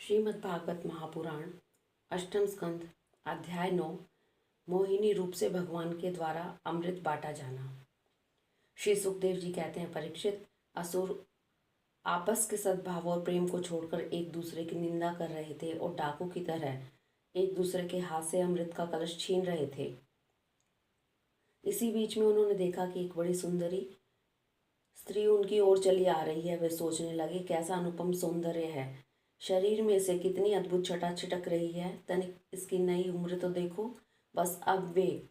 श्रीमद् भागवत महापुराण अष्टम स्कंद अध्याय 9 मोहिनी रूप से भगवान के द्वारा अमृत बांटा जाना। श्री सुखदेव जी कहते हैं, परीक्षित, असुर आपस के सद्भाव और प्रेम को छोड़कर एक दूसरे की निंदा कर रहे थे और डाकू की तरह एक दूसरे के हाथ से अमृत का कलश छीन रहे थे। इसी बीच में उन्होंने देखा कि एक बड़ी सुंदरी स्त्री उनकी ओर चली आ रही है। वे सोचने लगे, कैसा अनुपम सौंदर्य है, शरीर में से कितनी अद्भुत छटा छिटक रही है, तनिक इसकी नई उम्र तो देखो। बस अब वे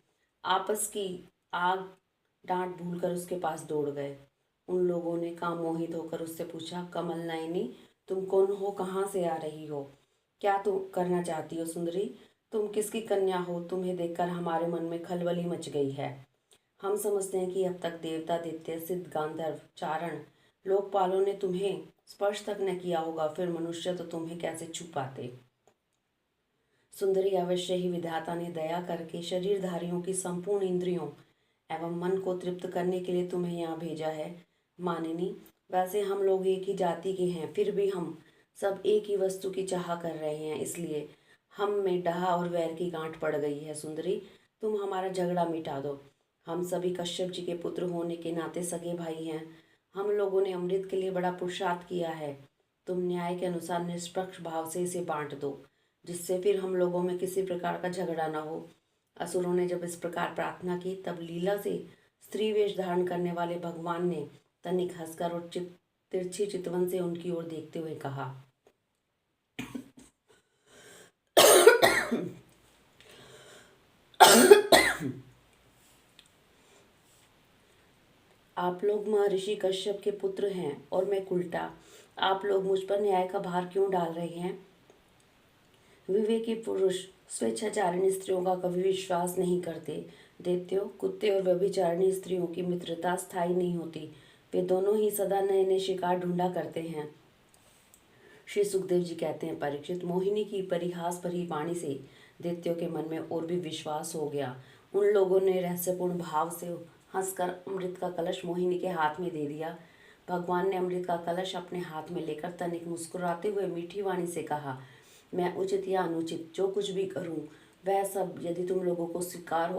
आपस की आग डांट भूलकर उसके पास दौड़ गए। उन लोगों ने काम मोहित होकर उससे पूछा, कमल नयनी, तुम कौन हो, कहाँ से आ रही हो, क्या तुम करना चाहती हो सुंदरी, तुम किसकी कन्या हो, तुम्हें देखकर हमारे मन में खलबली मच गई है। हम समझते हैं कि अब तक देवता, दैत्य, सिद्ध, गांधर्व, चारण, लोकपालों ने तुम्हें स्पर्श तक न किया होगा, फिर मनुष्य तो तुम्हें कैसे छू पाते। सुंदरी, अवश्य ही विधाता ने दया करके शरीरधारियों की संपूर्ण इंद्रियों एवं मन को तृप्त करने के लिए तुम्हें यहाँ भेजा है। मानिनी, वैसे हम लोग एक ही जाति के हैं, फिर भी हम सब एक ही वस्तु की चाह कर रहे हैं, इसलिए हम में डहा और वैर की गांठ पड़ गई है। सुंदरी, तुम हमारा झगड़ा मिटा दो। हम सभी कश्यप जी के पुत्र होने के नाते सगे भाई हैं। हम लोगों ने अमृत के लिए बड़ा पुरुषार्थ किया है। तुम न्याय के अनुसार निष्पक्ष भाव से इसे बांट दो, जिससे फिर हम लोगों में किसी प्रकार का झगड़ा न हो। असुरों ने जब इस प्रकार प्रार्थना की, तब लीला से स्त्री वेश धारण करने वाले भगवान ने तनिक हंसकर और तिरछी चितवन से उनकी ओर देखते हुए कहा, आप लोग महर्षि कश्यप के पुत्र हैं और मैं कुल्टा। आप लोग मुझ पर न्याय का भार क्यों डाल रहे हैं? विवेकी पुरुष स्वेच्छाचारिणी स्त्रियों का कभी विश्वास नहीं करते। दैत्यों, कुत्ते और व्यभिचारिणी स्त्रियों की मित्रता स्थायी नहीं होती। वे दोनों ही सदा नए नए शिकार ढूंढा करते हैं। श्री सुखदेव जी कहते हैं, परीक्षित, मोहिनी की परिहास भरी वाणी से दैत्यों के मन में और भी विश्वास हो गया। उन लोगों ने रहस्यपूर्ण भाव से हंसकर अमृत का कलश मोहिनी के हाथ में दे दिया। भगवान ने अमृत का कलश अपने हाथ में लेकर तनिक मुस्कुराते हुए मीठी वाणी से कहा, मैं उचित या अनुचित जो कुछ भी करूं, वह सब यदि तुम लोगों को स्वीकार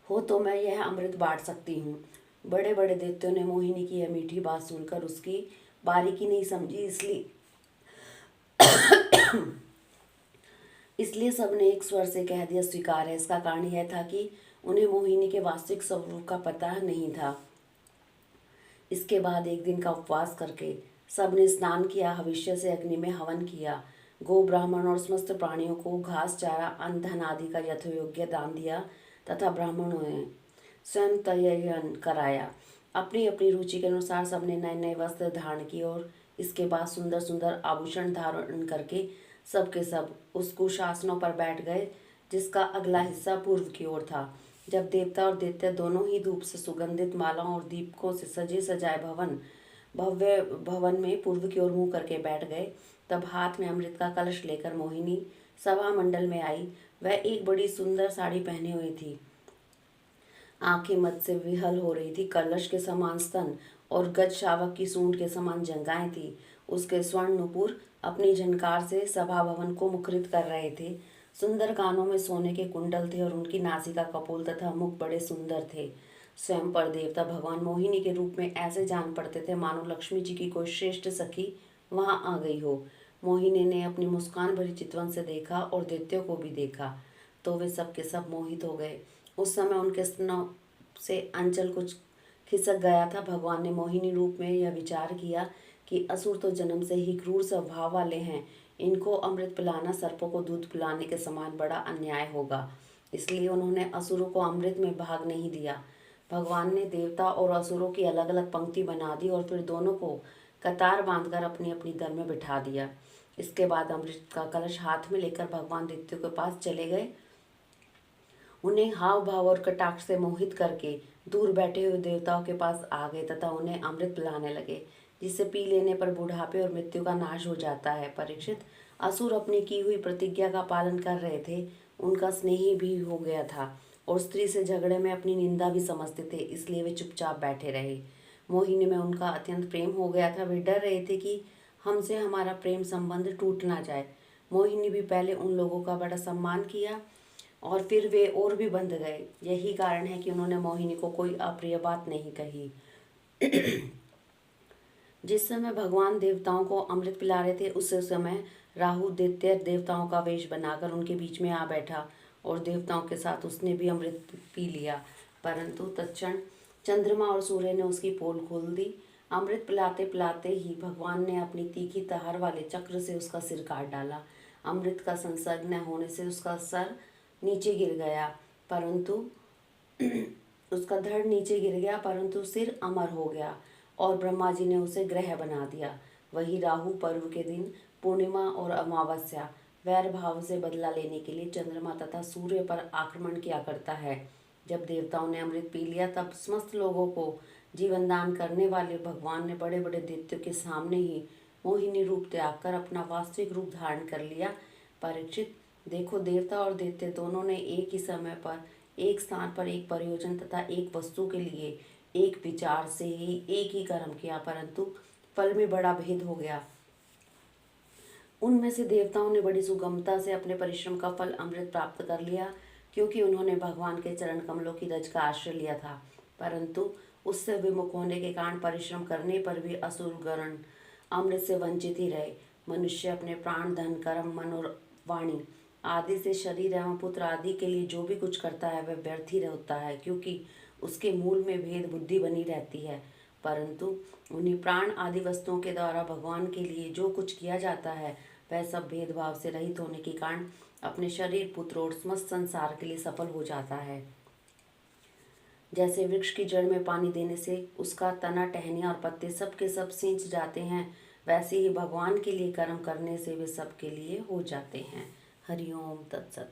हो तो मैं यह अमृत बांट सकती हूँ। बड़े बड़े दैत्यों ने मोहिनी की यह मीठी बात सुनकर उसकी बारीकी नहीं समझी, इसलिए सबने एक स्वर से कह दिया, स्वीकार है। इसका कारण यह था कि उन्हें मोहिनी के वास्तविक स्वरूप का पता नहीं था। इसके बाद एक दिन का उपवास करके सबने स्नान किया, हविष्य से अग्नि में हवन किया, गो ब्राह्मण और समस्त प्राणियों को घास, चारा, अन्न, धन आदि का यथोयोग्य दान दिया तथा ब्राह्मणों ने स्वयं तयन कराया। अपनी अपनी रुचि के अनुसार सबने नए नए वस्त्र धारण किए और इसके बाद सुंदर सुंदर आभूषण धारण करके सबके सब उस कुशासनों पर बैठ गए, जिसका अगला हिस्सा पूर्व की ओर था। जब देवता और दैत्य दोनों ही धूप से सुगंधित मालाओं और दीपकों से सजे सजाए भव्य भवन में पूर्व की ओर मुंह करके बैठ गए, तब हाथ में अमृत का कलश लेकर मोहिनी सभा मंडल में आई। वह एक बड़ी सुंदर साड़ी पहने हुई थी, आंखें मद से विहल हो रही थी, कलश के समान स्तन और गज शावक की सूंड के समान जंघाएं थी। उसके स्वर्ण नुपुर अपनी झनकार से सभा भवन को मुखरित कर रहे थे। सुंदर कानों में सोने के कुंडल थे और उनकी नासिका कपोल तथा मुख बड़े सुंदर थे। स्वयं पर देवता भगवान मोहिनी के रूप में ऐसे जान पड़ते थे मानो लक्ष्मी जी की कोई श्रेष्ठ सखी वहां आ गई हो। मोहिनी ने अपनी मुस्कान भरी चितवन से देखा और दैत्यों को भी देखा तो वे सब के सब मोहित हो गए। उस समय उनके स्तनों से अंचल कुछ खिसक गया था। भगवान ने मोहिनी रूप में यह विचार किया कि असुर तो जन्म से ही क्रूर स्वभाव वाले हैं, इनको अमृत पिलाना सर्पों को दूध पिलाने के समान बड़ा अन्याय होगा, इसलिए उन्होंने असुरों को अमृत में भाग नहीं दिया। भगवान ने देवता और असुरों की अलग अलग पंक्ति बना दी और फिर दोनों को कतार बांधकर अपनी अपनी दर में बिठा दिया। इसके बाद अमृत का कलश हाथ में लेकर भगवान दैत्यों के पास चले गए। उन्हें हाव भाव और कटाक्ष से मोहित करके दूर बैठे हुए देवताओं के पास आ गए तथा उन्हें अमृत पिलाने लगे, जिसे पी लेने पर बुढ़ापे और मृत्यु का नाश हो जाता है। परीक्षित, असुर अपनी की हुई प्रतिज्ञा का पालन कर रहे थे, उनका स्नेही भी हो गया था और स्त्री से झगड़े में अपनी निंदा भी समझते थे, इसलिए वे चुपचाप बैठे रहे। मोहिनी में उनका अत्यंत प्रेम हो गया था। वे डर रहे थे कि हमसे हमारा प्रेम संबंध टूट ना जाए। मोहिनी भी पहले उन लोगों का बड़ा सम्मान किया और फिर वे और भी बंध गए। यही कारण है कि उन्होंने मोहिनी को कोई अप्रिय बात नहीं कही। जिस समय भगवान देवताओं को अमृत पिला रहे थे, उस समय राहु दैत्य देवताओं का वेश बनाकर उनके बीच में आ बैठा और देवताओं के साथ उसने भी अमृत पी लिया। परंतु तत्क्षण चंद्रमा और सूर्य ने उसकी पोल खोल दी। अमृत पिलाते पिलाते ही भगवान ने अपनी तीखी तहार वाले चक्र से उसका सिर काट डाला। अमृत का संसर्ग न होने से उसका सर नीचे गिर गया, परंतु उसका धड़ नीचे गिर गया, परंतु सिर अमर हो गया और ब्रह्मा जी ने उसे ग्रह बना दिया। वही राहु पर्व के दिन पूर्णिमा और अमावस्या वैर भाव से बदला लेने के लिए चंद्रमा तथा सूर्य पर आक्रमण किया करता है। जब देवताओं ने अमृत पी लिया, तब समस्त लोगों को जीवन दान करने वाले भगवान ने बड़े बड़े दैत्यों के सामने ही मोहिनी रूप त्याग कर अपना वास्तविक रूप धारण कर लिया। परीक्षित, देखो, देवता और दैत्य दोनों ने एक ही समय पर एक स्थान पर एक प्रयोजन तथा एक वस्तु के लिए एक विचार से ही एक ही कर्म किया, परंतु फल में बड़ा भेद हो गया। उनमें से देवताओं ने बड़ी सुगमता से अपने परिश्रम का फल अमृत प्राप्त कर लिया, क्योंकि उन्होंने भगवान के चरण कमलों की रज का आश्रय लिया था। परंतु उससे विमुख होने के कारण परिश्रम करने पर भी असुर गण अमृत से वंचित ही रहे। मनुष्य अपने प्राण, धन, कर्म, मन और वाणी आदि से शरीर एवं पुत्र आदि के लिए जो भी कुछ करता है वह व्यर्थ ही होता है, क्योंकि उसके मूल में भेद बुद्धि बनी रहती है। परंतु उन्हीं प्राण आदि वस्तुओं के द्वारा भगवान के लिए जो कुछ किया जाता है वह सब भेदभाव से रहित होने के कारण अपने शरीर, पुत्र और समस्त संसार के लिए सफल हो जाता है। जैसे वृक्ष की जड़ में पानी देने से उसका तना, टहनियाँ और पत्ते सब के सब सींच जाते हैं, वैसे ही भगवान के लिए कर्म करने से वे सबके लिए हो जाते हैं। हरिओम तत्सत।